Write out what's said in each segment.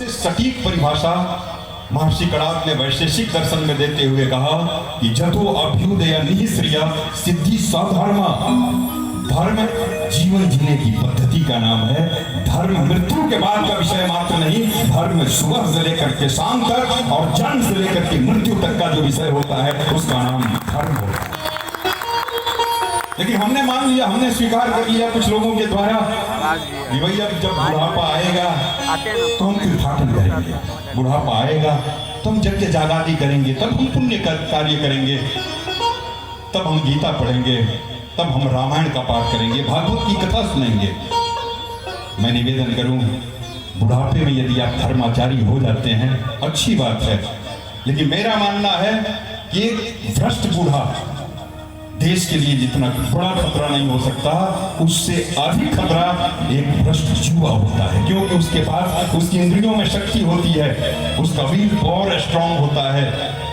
सबसे सटीक परिभाषा महर्षि कणाद ने वैशेषिक दर्शन में देते हुए कहा कि जतो अभ्युदय निःश्रिय सिद्धि स्वधर्म। धर्म जीवन जीने की पद्धति का नाम है। धर्म मृत्यु के बाद का विषय मात्र नहीं, धर्म सुबह से लेकर के शाम तक और जन्म से लेकर के मृत्यु तक का जो विषय होता है उसका नाम धर्म होता है। लेकिन हमने मान लिया, हमने स्वीकार कर लिया कुछ लोगों के द्वारा कि भैया जब बुढ़ापा आएगा तो हम तीर्थाटन करेंगे, बुढ़ापा आएगा तो हम यज्ञ जागादी करेंगे, तब हम पुण्य कार्य करेंगे, तब हम गीता पढ़ेंगे, तब हम रामायण का पाठ करेंगे, भागवत की कथा सुनेंगे। मैं निवेदन करूं, बुढ़ापे में यदि आप धर्माचारी हो जाते हैं अच्छी बात है, लेकिन मेरा मानना है कि एक भ्रष्ट बूढ़ा देश के लिए जितना बड़ा खतरा नहीं हो सकता, उससे अधिक खतरा एक भ्रष्ट युवा होता है, क्योंकि उसके पास उसकी इंद्रियों में शक्ति होती है, उसका विल पावर स्ट्रांग होता है,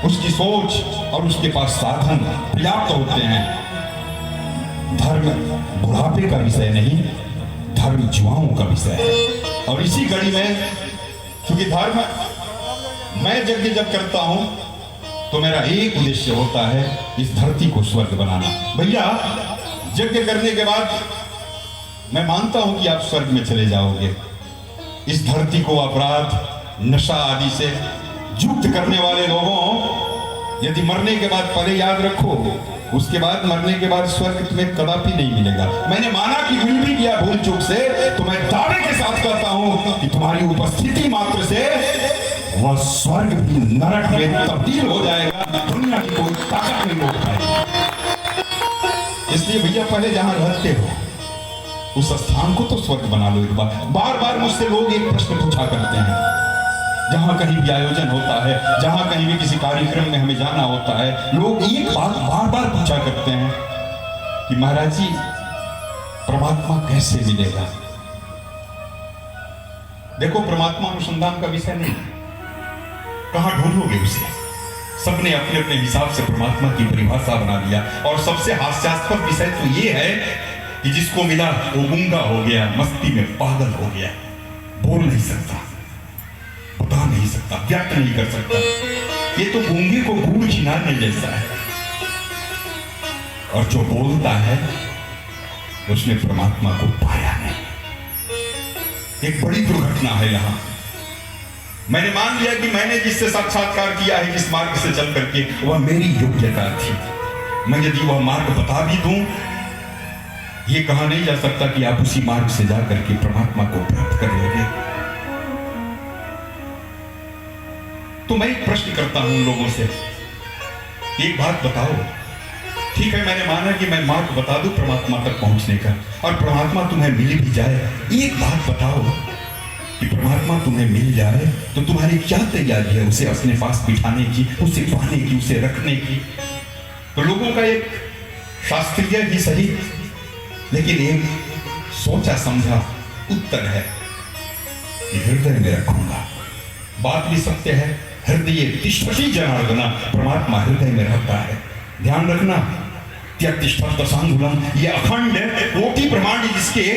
उसकी सोच और उसके पास साधन पर्याप्त होते हैं। धर्म बुढ़ापे का विषय नहीं, धर्म युवाओं का विषय है। और इसी कड़ी में क्योंकि धर्म मैं यज्ञ जब करता हूं तो मेरा एक उद्देश्य होता है इस धरती को स्वर्ग बनाना। भैया यज्ञ करने के बाद मैं मानता हूं कि आप स्वर्ग में चले जाओगे। इस धरती को अपराध, नशा आदि से युक्त करने वाले लोगों, यदि मरने के बाद पहले याद रखो, उसके बाद मरने के बाद स्वर्ग तुम्हें कदापि नहीं मिलेगा। मैंने माना कि भूल भी किया भूल चूक से, तो मैं दावे के साथ कहता हूं कि तुम्हारी उपस्थिति मात्र से वह स्वर्ग भी नरक में तब्दील हो जाएगा, दुनिया की कोई ताकत नहीं रोक पाएगी। इसलिए भैया पहले जहां रहते हो उस स्थान को तो स्वर्ग बना लो एक बार। बार बार मुझसे लोग एक प्रश्न पूछा करते हैं, जहां कहीं भी आयोजन होता है, जहां कहीं भी किसी कार्यक्रम में हमें जाना होता है, लोग एक बात बार बार पूछा करते हैं कि महाराज जी परमात्मा कैसे मिलेगा। देखो, परमात्मा अनुसंधान का विषय नहीं, कहां ढूंढोगे उसे। सबने अपने अपने हिसाब से परमात्मा की परिभाषा बना दिया, और सबसे हास्यास्पद विषय तो ये है कि जिसको मिला वो गूंगा हो गया, मस्ती में पागल हो गया, बोल नहीं सकता, बता नहीं सकता, व्यक्त नहीं कर सकता। ये तो गूंगे को गुड़ खिलाने जैसा है। और जो बोलता है उसने परमात्मा को पाया नहीं। एक बड़ी दुर्घटना है यहां। मैंने मान लिया कि मैंने जिससे साक्षात्कार किया है, जिस मार्ग से चल करके, वह मेरी योग्यता थी। मैं यदि वह मार्ग बता भी दूं, यह कहा नहीं जा सकता कि आप उसी मार्ग से जाकर के परमात्मा को प्राप्त कर लोगे। तो मैं एक प्रश्न करता हूं उन लोगों से, एक बात बताओ, ठीक है मैंने माना कि मैं मार्ग बता दूं परमात्मा तक पहुंचने का, और परमात्मा तुम्हें मिल भी जाए, एक बात बताओ कि परमात्मा तुम्हें मिल जाए तो तुम्हारी क्या तैयारी है उसे अपने पास बिठाने की, उसे पाने की, उसे रखने की। तो लोगों का एक शास्त्रीय ही सही लेकिन एक सोचा समझा उत्तर है कि हृदय में रखूंगा। बात भी सत्य है, हृदय तिष्ठति जनार्दन, परमात्मा हृदय में रहता है। ध्यान रखना, त्यक्तिष्ठन्तसांगुलम, ये अखंड कोटि प्रमाण जिसके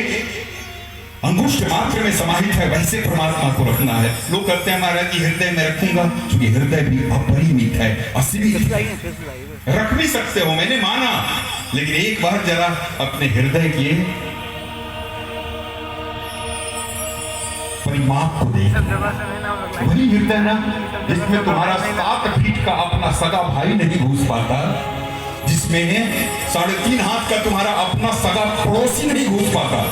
अंगुष्ठ मात्र में समाहित है, वैसे परमात्मा को रखना है। लोग कहते हैं महाराज जी हृदय में रखूंगा, क्योंकि हृदय भी अपरिमित है, असीमित है, रख भी सकते हो, मैंने माना, लेकिन एक बार जरा अपने हृदय के परिमाप को देख। वही हृदय ना जिसमें तुम्हारा 7 फीट का अपना सगा भाई नहीं घुस पाता, जिसमें 3.5 हाथ का तुम्हारा अपना सगा पड़ोसी नहीं घुस पाता,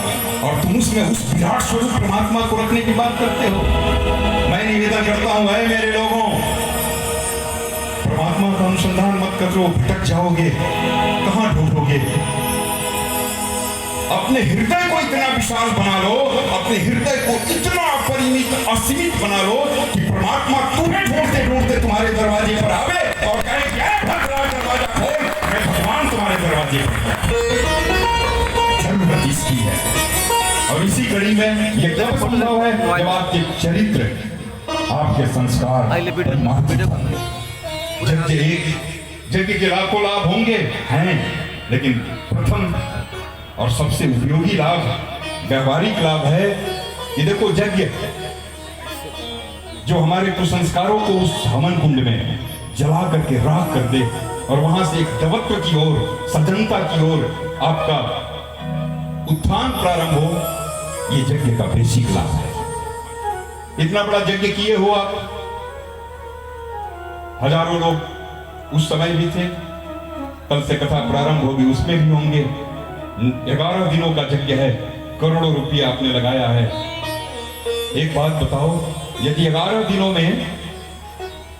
और तुम उसमें उस विराट स्वरूप परमात्मा को रखने की बात करते हो। मैं निवेदन करता हूं, है मेरे लोगों, परमात्मा का अनुसंधान मत करो, भटक जाओगे, कहां ढूंढोगे। अपने हृदय को इतना विशाल बना लो, अपने हृदय को इतना अपरिमित असीमित बना लो कि परमात्मा तुम्हें ढूंढते ढूंढते तुम्हारे दरवाजे पर आवे और कहे क्या भगवान दरवाजा खोल, मैं भगवान तुम्हारे दरवाजे पर। जरूरत इसकी है। और इसी कड़ी में यह कब संभव है, जब आपके चरित्र, आपके संस्कार, यज्ञ के लाखों लाभ होंगे हैं, लेकिन प्रथम और सबसे उपयोगी लाभ, व्यवहारिक लाभ है। ये देखो, यज्ञ जो हमारे कुसंस्कारों को उस हवन कुंड में जला करके राख कर दे और वहां से एक दवत्व की ओर, सज्जनता की ओर आपका उत्थान प्रारंभ हो, ये यज्ञ का बेसिक लाभ है। इतना बड़ा यज्ञ किए हो आप, हजारों लोग उस समय भी थे, कल से कथा प्रारंभ होगी उसमें भी होंगे। 11 दिनों का यज्ञ है, करोड़ों रुपया आपने लगाया है। एक बात बताओ, यदि 11 दिनों में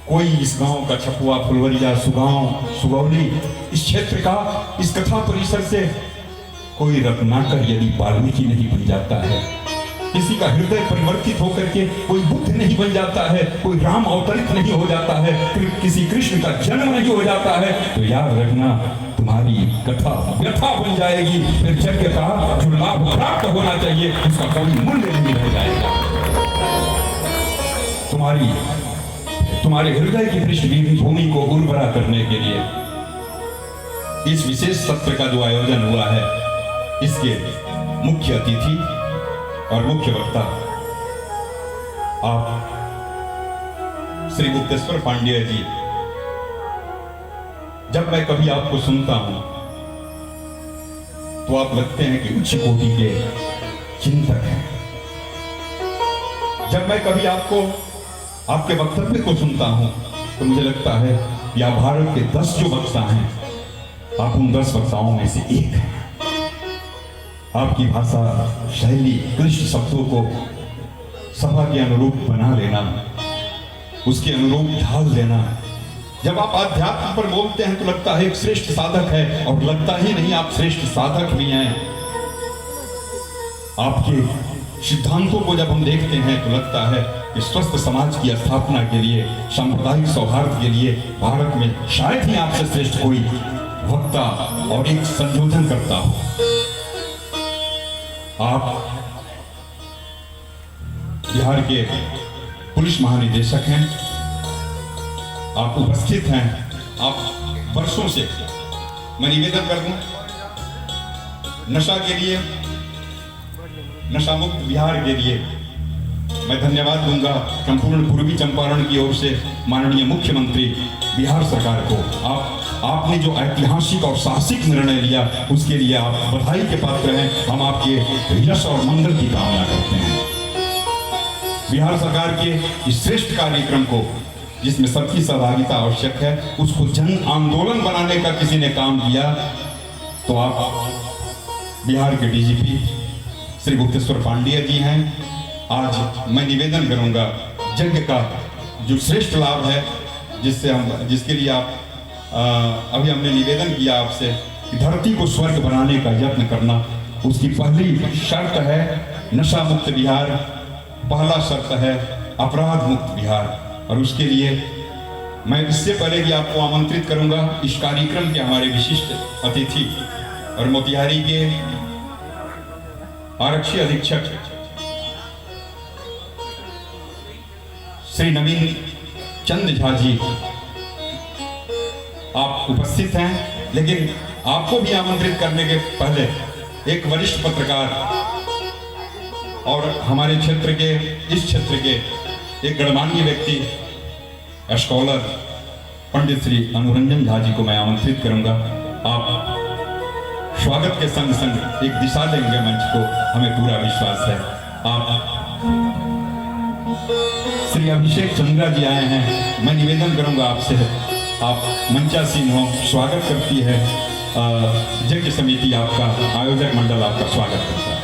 कोई इस गांव का छपुआ, फुलवरिया, सुगांव, सुगौली, इस क्षेत्र का, इस कथा परिसर से कोई रत्नाकर यदि वाल्मीकि नहीं बन जाता है, किसी का हृदय परिवर्तित होकर के कोई बुद्ध नहीं बन जाता है, कोई राम अवतरित नहीं हो जाता है, किसी कृष्ण का जन्म नहीं हो जाता है, तो याद रखना तुम्हारी कथा व्यथा बन जाएगी। फिर यज्ञ का जो लाभ प्राप्त होना चाहिए उसका कोई मूल्य नहीं रह जाएगा। तुम्हारे हृदय की पृष्ठभूमि को उर्वरा करने के लिए इस विशेष सत्र का जो आयोजन हुआ है, इसके मुख्य अतिथि और मुख्य वक्ता आप श्री गुप्तेश्वर पांड्य जी। जब मैं कभी आपको सुनता हूं तो आप लगते हैं कि उच्च कोटि के चिंतक हैं। जब मैं कभी आपके वक्तव्य को सुनता हूं तो मुझे लगता है या भारत के 10 जो वक्ता हैं, आप उन 10 वक्ताओं में से एक हैं। आपकी भाषा शैली, क्लिष्ट शब्दों को सभा के अनुरूप बना लेना, उसके अनुरूप ढाल देना। जब आप आध्यात्म पर बोलते हैं तो लगता है एक श्रेष्ठ साधक है, और लगता ही नहीं, आप श्रेष्ठ साधक भी हैं। आपके सिद्धांतों को जब हम देखते हैं तो लगता है कि स्वस्थ समाज की स्थापना के लिए, सांप्रदायिक सौहार्द के लिए भारत में शायद ही आपसे श्रेष्ठ कोई वक्ता और एक संयोजन करता हो। आप बिहार के पुलिस महानिदेशक हैं, आप उपस्थित हैं। आप वर्षों से, मैं निवेदन कर दूं, नशा के लिए, नशा मुक्त बिहार के लिए मैं धन्यवाद दूंगा संपूर्ण पूर्वी चंपारण की ओर से माननीय मुख्यमंत्री बिहार सरकार को। आपने जो ऐतिहासिक और साहसिक निर्णय लिया उसके लिए आप बधाई के पात्र हैं। हम आपके यश और मंगल की कामना करते हैं। बिहार सरकार के इस श्रेष्ठ कार्यक्रम को, जिसमें सबकी सहभागिता आवश्यक है, उसको जन आंदोलन बनाने का किसी ने काम किया तो आप बिहार के डीजीपी श्री गुप्तेश्वर पांड्य जी हैं। आज मैं निवेदन करूंगा, यज्ञ का जो श्रेष्ठ लाभ है, जिसके लिए आप अभी हमने निवेदन किया आपसे कि धरती को स्वर्ग बनाने का यत्न करना, उसकी पहली शर्त है नशा मुक्त बिहार, पहला शर्त है अपराध मुक्त बिहार। और उसके लिए मैं इससे पहले कि आपको आमंत्रित करूंगा, इस कार्यक्रम के हमारे विशिष्ट अतिथि और मोतिहारी के आरक्षी अधीक्षक श्री नवीन चंद झा जी आप उपस्थित हैं। लेकिन आपको भी आमंत्रित करने के पहले एक वरिष्ठ पत्रकार और हमारे क्षेत्र के, इस क्षेत्र के एक गणमान्य व्यक्ति, स्कॉलर पंडित श्री अनुरंजन झा जी को मैं आमंत्रित करूंगा। आप स्वागत के संग संग एक दिशा देंगे मंच को, हमें पूरा विश्वास है। आप श्री अभिषेक चंद्रा जी आए हैं, मैं निवेदन करूंगा आपसे, आप मंचासीन हो। स्वागत करती है यज्ञ समिति, आपका आयोजक मंडल आपका स्वागत करता है।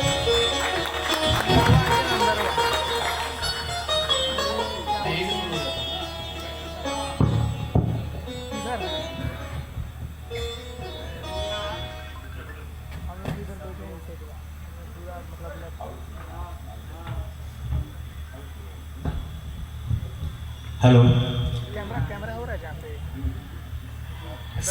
हेलो।